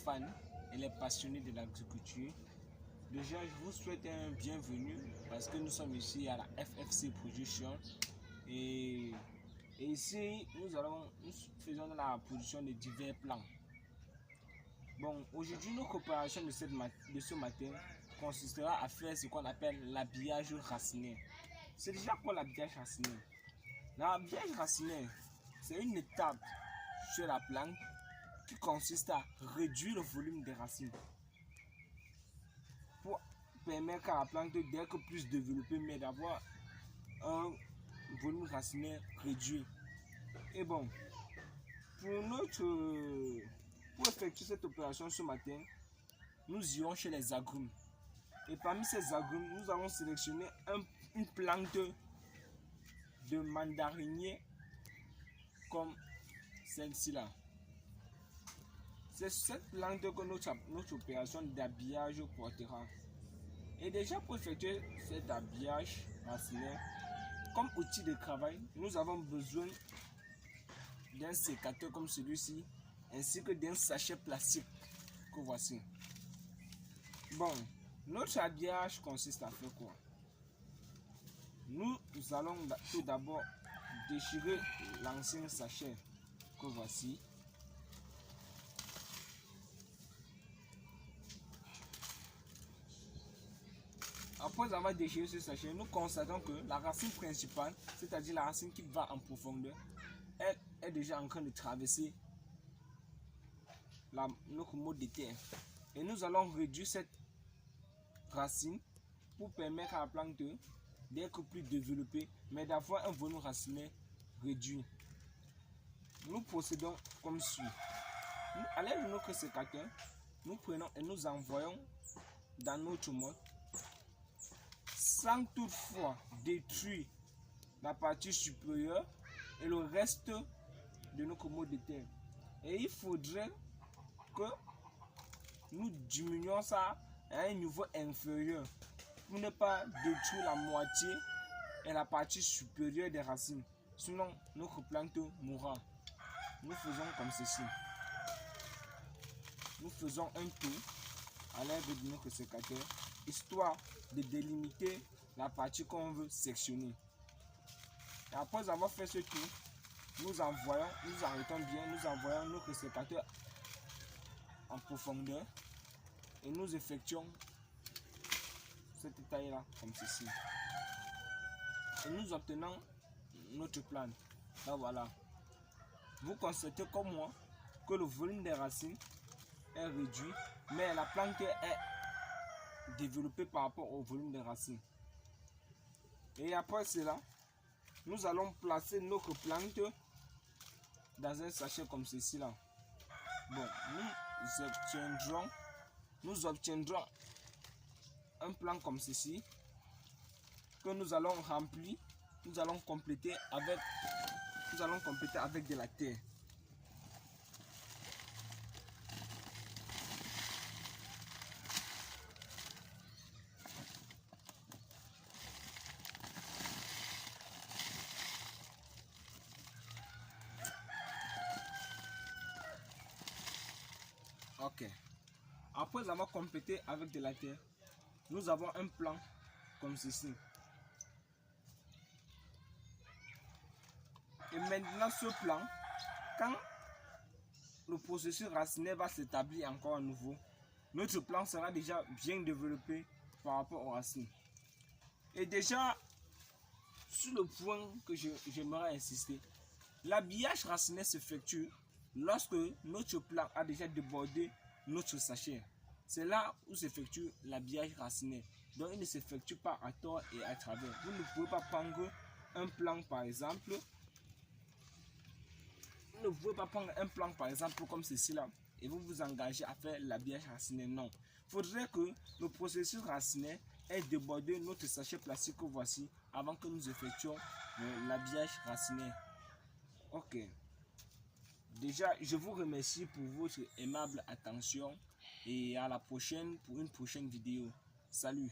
fans et les passionnés de l'agriculture. Déjà, je vous souhaite un bienvenue parce que nous sommes ici à la FFC Production et ici nous faisons la production de divers plants. Bon, aujourd'hui, notre opération de ce matin consistera à faire ce qu'on appelle l'habillage racinaire. C'est déjà quoi l'habillage racinaire? L'habillage racinaire, c'est une étape sur la plante qui consiste à réduire le volume des racines pour permettre à la plante d'être plus développée, mais d'avoir un volume racinaire réduit. Et bon, pour effectuer cette opération ce matin, nous irons chez les agrumes. Et parmi ces agrumes, nous allons sélectionner une plante de mandarinier comme celle-ci là. C'est cette plante que notre opération d'habillage portera. Et déjà pour effectuer cet habillage racinaire, comme outil de travail, nous avons besoin d'un sécateur comme celui-ci, ainsi que d'un sachet plastique que voici. Bon, notre habillage consiste à faire quoi? Nous allons tout d'abord déchirer l'ancien sachet que voici. Après avoir déchiré ce sachet, nous constatons que la racine principale, c'est-à-dire la racine qui va en profondeur, elle est déjà en train de traverser notre mode de terre. Et nous allons réduire cette racine pour permettre à la plante d'être plus développée, mais d'avoir un volume racinaire réduit. Nous procédons comme suit. À l'aide de notre sécateur, nous prenons et nous envoyons dans notre mode sans toutefois détruire la partie supérieure et le reste de notre mode de terre. Et il faudrait que nous diminuions ça à un niveau inférieur pour ne pas détruire la moitié et la partie supérieure des racines. Sinon, notre plante mourra. Nous faisons comme ceci. Nous faisons un tour à l'aide de notre sécateur, histoire de délimiter la partie qu'on veut sectionner. Et après avoir fait ce tour, nous arrêtons bien, nous envoyons notre sécateur en profondeur et nous effectuons cette taille là comme ceci. Et nous obtenons notre plante. Là voilà. Vous constatez comme moi que le volume des racines est réduit, mais la plante est développée par rapport au volume des racines. Et après cela, nous allons placer notre plante dans un sachet comme ceci là. Bon, nous obtiendrons un plan comme ceci que nous allons remplir, nous allons compléter avec de la terre. Ok. Après avoir complété avec de la terre, nous avons un plan comme ceci. Et maintenant ce plan, quand le processus racinaire va s'établir encore à nouveau, notre plan sera déjà bien développé par rapport aux racines. Et déjà, sur le point que j'aimerais insister, l'habillage racinaire s'effectue lorsque notre plan a déjà débordé notre sachet. C'est là où s'effectue l'habillage racinaire. Donc il ne s'effectue pas à tort et à travers. Vous ne pouvez pas prendre un plan par exemple. Vous ne pouvez pas prendre un plan par exemple comme ceci là et vous vous engagez à faire l'habillage racinaire. Non. Il faudrait que le processus racinaire ait débordé notre sachet plastique que voici avant que nous effectuions l'habillage racinaire. Ok. Déjà, je vous remercie pour votre aimable attention et à la prochaine pour une prochaine vidéo. Salut!